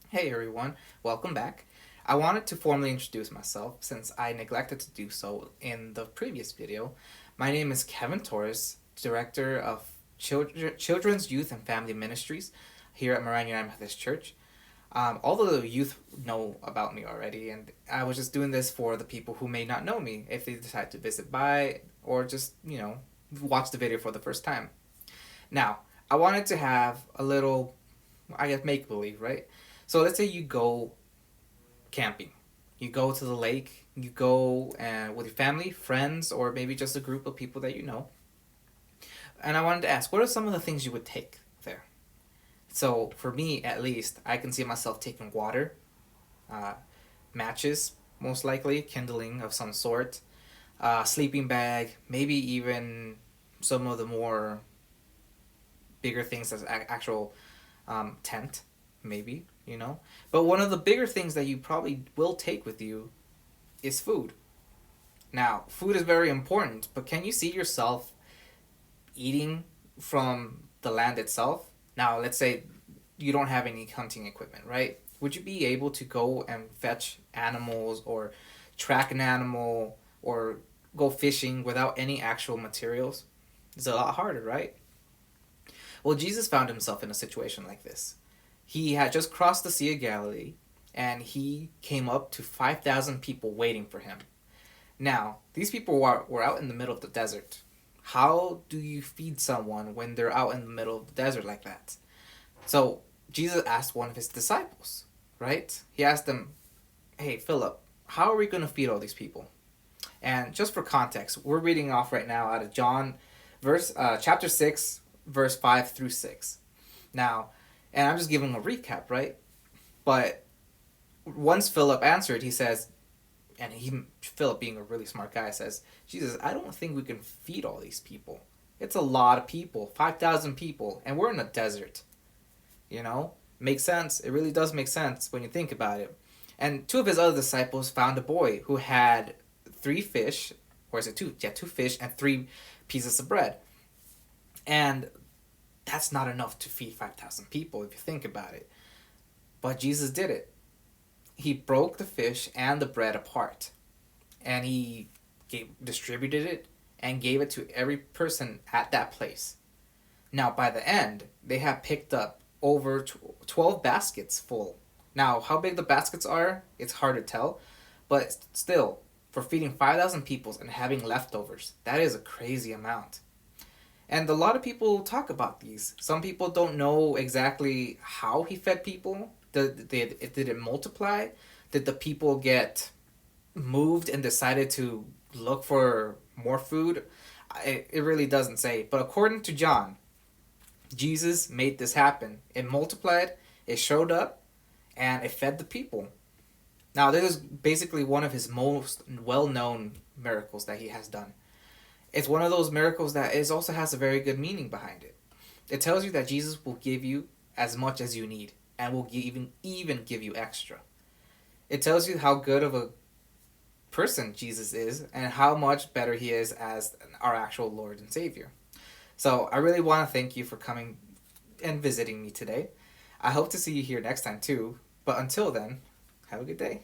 Hey everyone, welcome back. I wanted to formally introduce myself since I neglected to do so in the previous video. My name is Kevin Torres, Director of Children's Youth and Family Ministries here at Moran United Methodist Church. Although the youth know about me already, and I was just doing this for the people who may not know me if they decide to visit by or just, watch the video for the first time. Now, I wanted to have a little, I guess, make believe, right? So let's say you go camping. You go to the lake, you go with your family, friends, or maybe just a group of people that you know. And I wanted to ask, what are some of the things you would take there? So for me, at least, I can see myself taking water, uh, matches, most likely, kindling of some sort, sleeping bag, maybe even some of the more bigger things as actual tent, maybe, you know. But one of the bigger things that you probably will take with you is food. Now, food is very important, but can you see yourself eating from the land itself? Now, let's say you don't have any hunting equipment, right? Would you be able to go and fetch animals or track an animal or go fishing without any actual materials? It's a lot harder, right? Well, Jesus found himself in a situation like this. He had just crossed the Sea of Galilee and he came up to 5,000 people waiting for him. Now, these people were out in the middle of the desert. How do you feed someone when they're out in the middle of the desert like that? So, Jesus asked one of his disciples, right? He asked them, "Hey, Philip, how are we going to feed all these people?" And just for context, we're reading off right now out of John chapter 6, verse 5 through 6. Now, and I'm just giving a recap, right? But once Philip answered, he says, and Philip, being a really smart guy, says, "Jesus, I don't think we can feed all these people. It's a lot of people, 5,000 people, and we're in a desert." You know? Makes sense. It really does make sense when you think about it. And two of his other disciples found a boy who had three fish, or is it two? Yeah, two fish and three pieces of bread. And that's not enough to feed 5,000 people if you think about it. But Jesus did it. He broke the fish and the bread apart. And he distributed it and gave it to every person at that place. Now, by the end, they have picked up over 12 baskets full. Now, how big the baskets are, it's hard to tell. But still, for feeding 5,000 people and having leftovers, that is a crazy amount. And a lot of people talk about these. Some people don't know exactly how he fed people. Did it multiply? Did the people get moved and decided to look for more food? It really doesn't say. But according to John, Jesus made this happen. It multiplied, it showed up, and it fed the people. Now, this is basically one of his most well known miracles that he has done. It's one of those miracles that is also has a very good meaning behind it. It tells you that Jesus will give you as much as you need and will even give you extra. It tells you how good of a person Jesus is and how much better he is as our actual Lord and Savior. So I really want to thank you for coming and visiting me today. I hope to see you here next time too. But until then, have a good day.